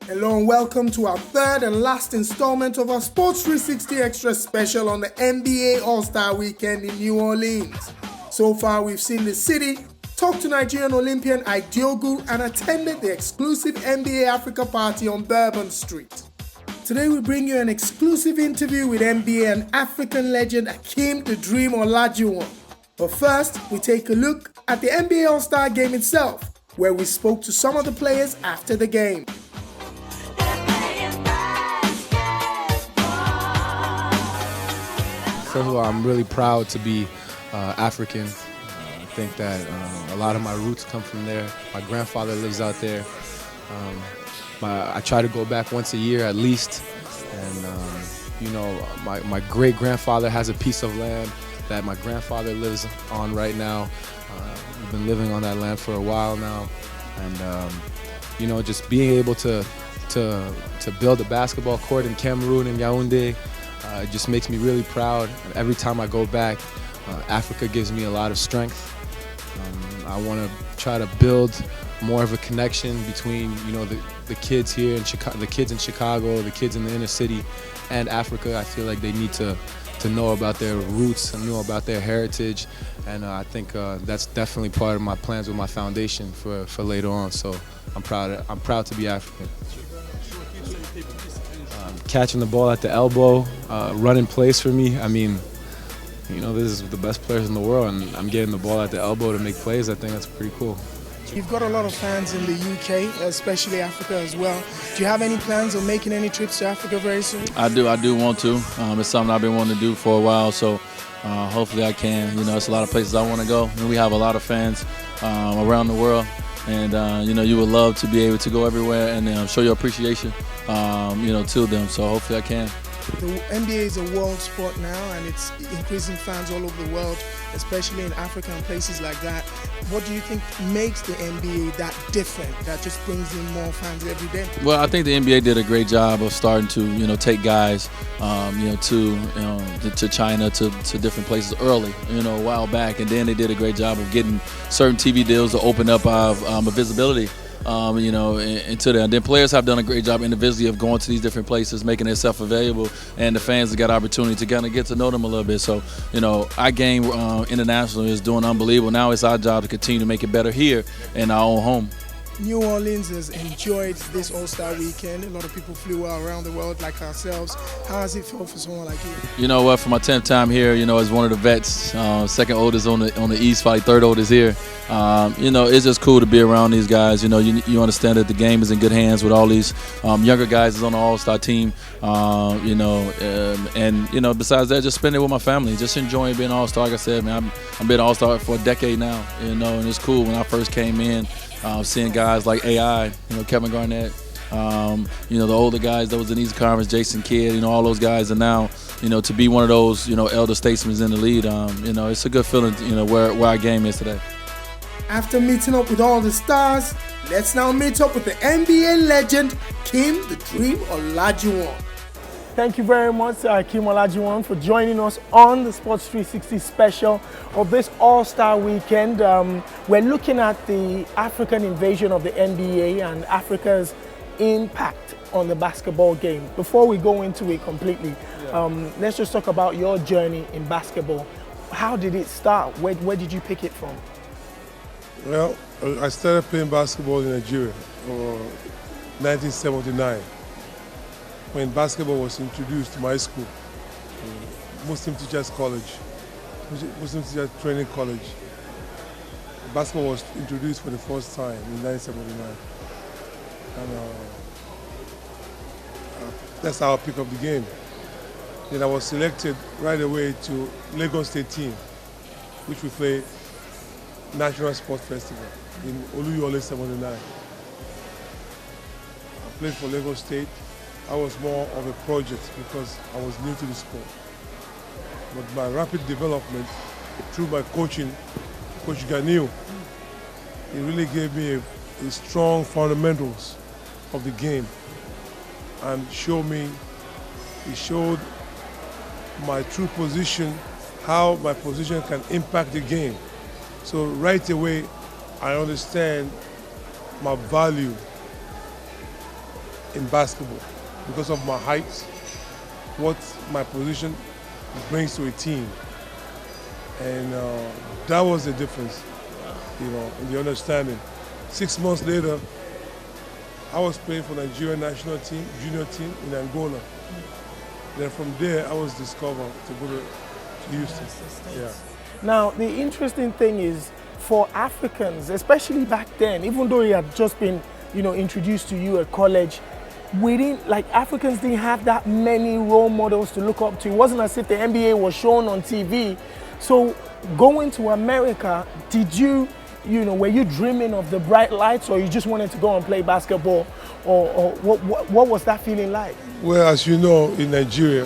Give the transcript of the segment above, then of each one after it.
Hello and welcome to our third and last installment of our Sports360 Xtra special on the NBA All-Star Weekend in New Orleans. So far, we've seen the city, talked to Nigerian Olympian Idiogu, and attended the exclusive NBA Africa party on Bourbon Street. Today, we bring you an exclusive interview with NBA and African legend Hakeem "The Dream" Olajuwon. But first, we take a look at the NBA All-Star Game itself, where we spoke to some of the players after the game. First of all, I'm really proud to be African. I think that a lot of my roots come from there. My grandfather lives out there. I try to go back once a year at least. And my great-grandfather has a piece of land that my grandfather lives on right now. We've been living on that land for a while now. And just being able to build a basketball court in Cameroon and Yaoundé, it just makes me really proud. And every time I go back, Africa gives me a lot of strength. I want to try to build more of a connection between the kids here in Chicago, the kids in Chicago, the kids in the inner city, and Africa. I feel like they need to know about their roots and know about their heritage, and I think that's definitely part of my plans with my foundation for later on. So I'm proud to be African. Catching the ball at the elbow, running plays for me. I mean, this is the best players in the world, and I'm getting the ball at the elbow to make plays. I think that's pretty cool. You've got a lot of fans in the UK, especially Africa as well. Do you have any plans on making any trips to Africa very soon? I do want to. It's something I've been wanting to do for a while, so hopefully I can. It's a lot of places I want to go. And we have a lot of fans around the world, and you would love to be able to go everywhere and show your appreciation to them. So hopefully I can. The NBA is a world sport now, and it's increasing fans all over the world, especially in Africa and places like that. What do you think makes the NBA that different, that just brings in more fans every day? Well, I think the NBA did a great job of starting to take guys to China, to different places early, a while back, and then they did a great job of getting certain TV deals to open up our visibility. Into that. And then players have done a great job individually of going to these different places, making themselves available, and the fans have got opportunity to kind of get to know them a little bit. So, our game internationally is doing unbelievable. Now it's our job to continue to make it better here in our own home. New Orleans has enjoyed this All-Star Weekend. A lot of people flew around the world like ourselves. How has it felt for someone like you? You know what? For my 10th time here, as one of the vets, second oldest on the East, probably third oldest here. It's just cool to be around these guys. You understand that the game is in good hands with all these younger guys that's on the All-Star team. Besides that, just spending it with my family, just enjoying being All-Star. Like I said, man, I've been All-Star for a decade now. And it's cool when I first came in. Seeing guys like AI, Kevin Garnett, the older guys that was in these conference, Jason Kidd, all those guys, and now, to be one of those, elder statesmen in the lead, it's a good feeling, where our game is today. After meeting up with all the stars, let's now meet up with the NBA legend, Hakeem "The Dream" Olajuwon. Thank you very much, Hakeem Olajuwon, for joining us on the Sports360 special of this All-Star Weekend. We're looking at the African invasion of the NBA and Africa's impact on the basketball game. Before we go into it completely, let's just talk about your journey in basketball. How did it start? Where did you pick it from? Well, I started playing basketball in Nigeria in 1979. When basketball was introduced to my school, Muslim Teachers Training College. Basketball was introduced for the first time in 1979. And that's how I picked up the game. Then I was selected right away to Lagos State team, which we played National Sports Festival in Oluyole 79. I played for Lagos State. I was more of a project because I was new to the sport. But my rapid development through my coaching, Coach Ganil, it really gave me a strong fundamentals of the game and it showed my true position, how my position can impact the game. So right away, I understand my value in basketball because of my height, what my position brings to a team. And that was the difference, in the understanding. 6 months later, I was playing for Nigerian national team, junior team in Angola. Then from there, I was discovered to go to Houston. Yeah. Now, the interesting thing is, for Africans, especially back then, even though he had just been, introduced to you at college, Africans didn't have that many role models to look up to. It wasn't as if the NBA was shown on TV. So going to America, did you, were you dreaming of the bright lights, or you just wanted to go and play basketball, or what was that feeling like? Well, as you know, in Nigeria,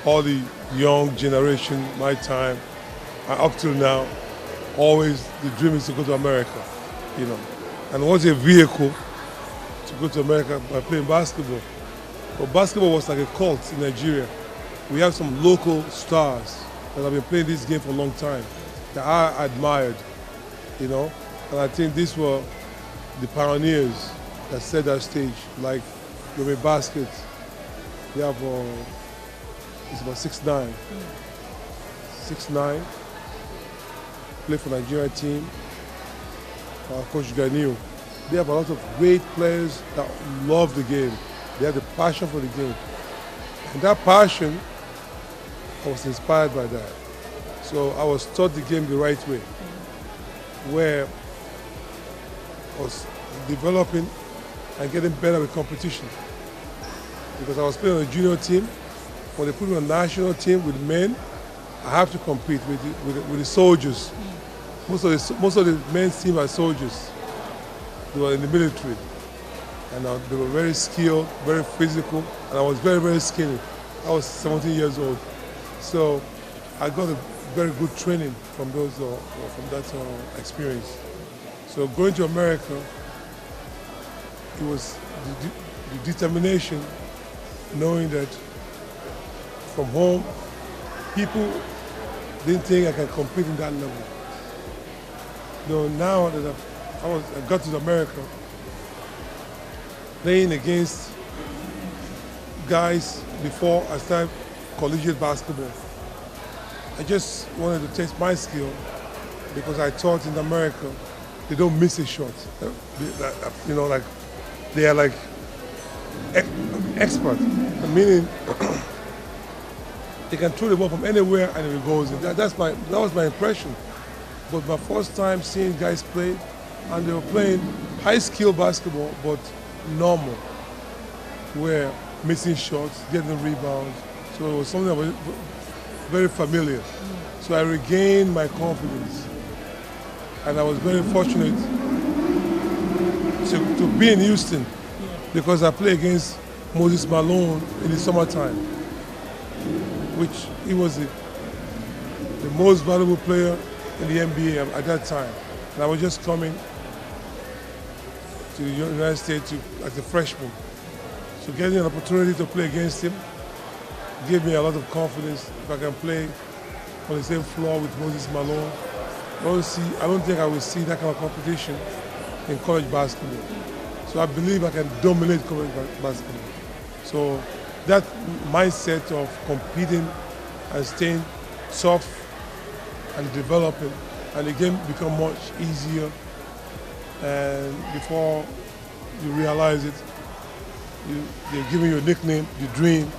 all the young generation, my time, and up till now, always the dream is to go to America, and what's a vehicle to go to America by playing basketball. But basketball was like a cult in Nigeria. We have some local stars that have been playing this game for a long time that I admired, and I think these were the pioneers that set that stage, like Yomi Basket. We have, it's about 6'9", 6'9", play for Nigeria team, Coach Ganil. They have a lot of great players that love the game. They have the passion for the game. And that passion, I was inspired by that. So I was taught the game the right way, where I was developing and getting better with competition. Because I was playing on a junior team. When they put me on a national team with men, I have to compete with the soldiers. Most of the men's team are soldiers. They were in the military. And they were very skilled, very physical, and I was very, very skinny. I was 17 years old. So I got a very good training from that experience. So going to America, it was the determination, knowing that from home, people didn't think I can compete in that level. Now that I got to America, playing against guys before I started collegiate basketball, I just wanted to test my skill, because I thought in America they don't miss a shot. They are like expert, meaning they can throw the ball from anywhere and it goes in. That was my impression. But my first time seeing guys play, and they were playing high-skill basketball, but normal, where missing shots, getting rebounds. So it was something that was very familiar. So I regained my confidence, and I was very fortunate to be in Houston, because I played against Moses Malone in the summertime, which he was the most valuable player in the NBA at that time. And I was just coming to the United States as a freshman. So getting an opportunity to play against him gave me a lot of confidence. If I can play on the same floor with Moses Malone, I don't think I will see that kind of competition in college basketball. So I believe I can dominate college basketball. So that mindset of competing and staying tough and developing, and the game become much easier, and before you realize it, they're giving you a nickname, the Dream.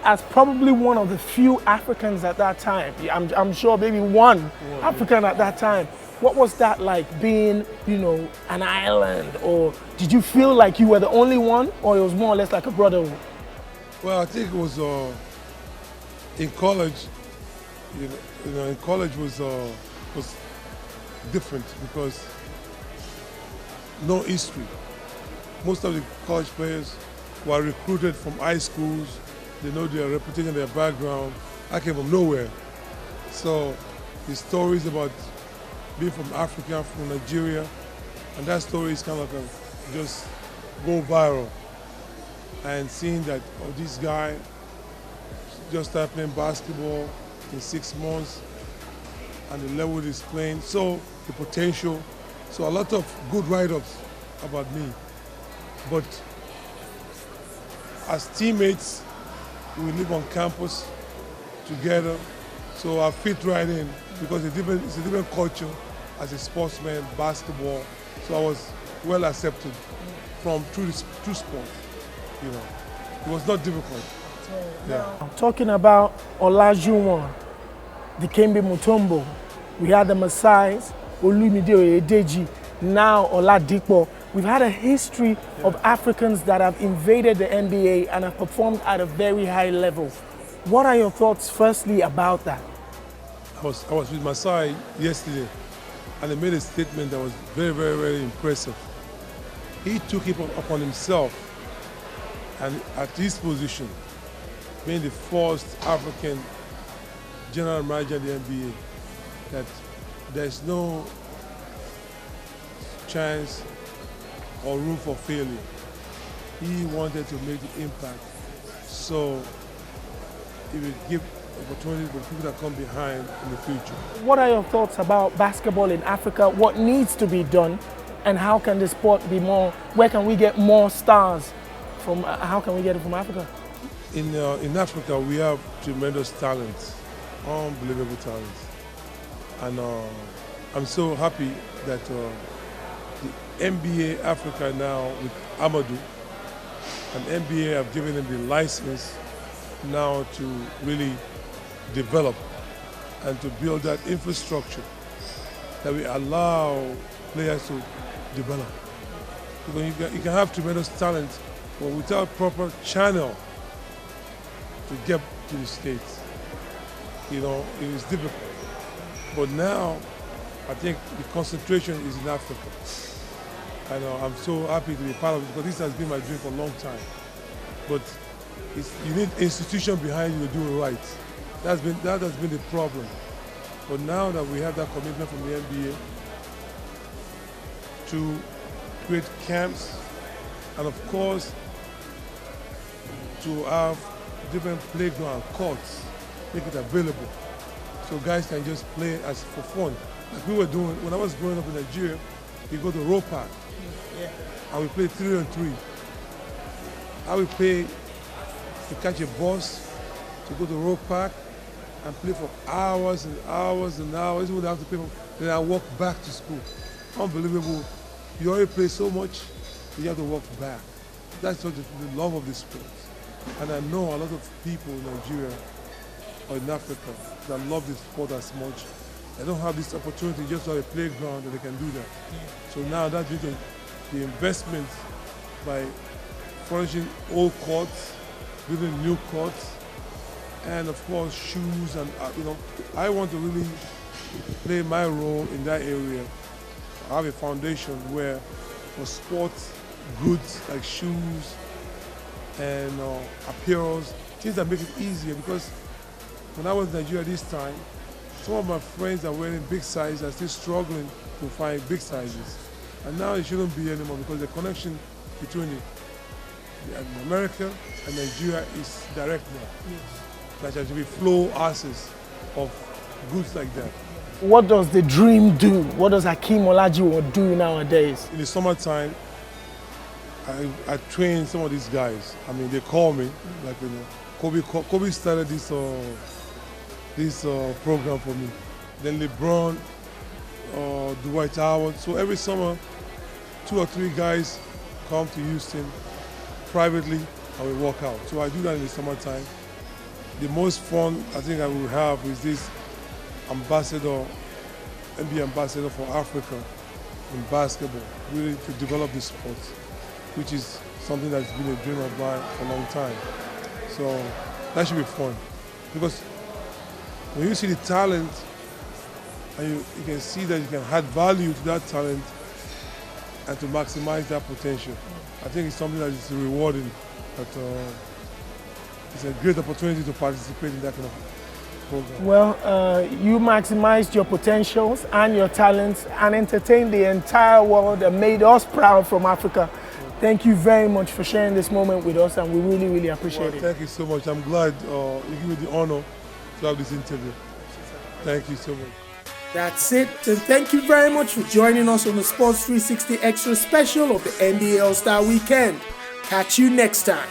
As probably one of the few Africans at that time, I'm sure maybe one African at that time, what was that like, being, an island? Or did you feel like you were the only one, or it was more or less like a brotherhood? Well, I think it was in college. In college was different, because no history. Most of the college players were recruited from high schools. They know their reputation, their background. I came from nowhere. So the stories about being from Africa, from Nigeria, and that story is kind of just go viral. And seeing that, this guy just started playing basketball in 6 months, and the level he's playing, so the potential. So a lot of good write-ups about me. But as teammates, we live on campus together, so I fit right in because it's a different culture as a sportsman, basketball. So I was well accepted through sport. You know, it was not difficult. Yeah. Talking about Olajuwon, Dikembe Mutombo, we had the Masais, Olumide Oyedeji, now Oladipo. We've had a history of Africans that have invaded the NBA and have performed at a very high level. What are your thoughts firstly about that? I was with Masai yesterday and he made a statement that was very, very, very impressive. He took it upon himself and at his position, being the first African general manager of the NBA, that there's no chance or room for failure. He wanted to make the impact, so he would give opportunity for people that come behind in the future. What are your thoughts about basketball in Africa? What needs to be done, and how can the sport be more? Where can we get more stars from? How can we get it from Africa? In Africa, we have tremendous talent, unbelievable talent, and I'm so happy that the NBA Africa now with Amadou, and NBA have given them the license now to really develop and to build that infrastructure that we allow players to develop. Because you can have tremendous talent, but without proper channel to get to the States, you know, it is difficult. But now, I think the concentration is in Africa. And I'm so happy to be part of it because this has been my dream for a long time. But you need institution behind you to do it right. That has been the problem. But now that we have that commitment from the NBA to create camps, and of course to have different playground courts, make it available, so guys can just play as for fun. Like we were doing when I was growing up in Nigeria, we go to Row Park, and we play 3-on-3. I would play to catch a bus to go to Row Park and play for hours and hours and hours. You would have to pay for. Then I walk back to school. Unbelievable. You already play so much, you have to walk back. That's what the love of the sport. And I know a lot of people in Nigeria or in Africa that love this sport as much. They don't have this opportunity just to have a playground that they can do that. So now that's due to the investment by furnishing old courts, building new courts, and of course shoes. And you know, I want to really play my role in that area. I have a foundation where for sports goods like shoes and apparels, things that make it easier, because when I was in Nigeria this time, some of my friends that were wearing big sizes are still struggling to find big sizes. And now it shouldn't be anymore because the connection between America and Nigeria is direct now. Yes. There should be flow asses of goods like that. What does the dream do? What does Hakeem Olajuwon do nowadays? In the summertime, I train some of these guys. I mean, they call me, like, you know, Kobe started this program for me. Then LeBron, Dwight Howard. So every summer, 2 or 3 guys come to Houston privately and we work out. So I do that in the summertime. The most fun I think I will have is this ambassador, NBA ambassador for Africa in basketball, really to develop the sport, which is something that's been a dream of mine for a long time. So that should be fun, because when you see the talent and you can see that you can add value to that talent and to maximize that potential, I think it's something that is rewarding. But it's a great opportunity to participate in that kind of program. Well, you maximized your potentials and your talents and entertained the entire world and made us proud from Africa. Thank you very much for sharing this moment with us, and we really, really appreciate it. Thank you so much. I'm glad you give me the honor to have this interview. Thank you so much. That's it, and thank you very much for joining us on the Sports 360 Extra special of the NBA All-Star Weekend. Catch you next time.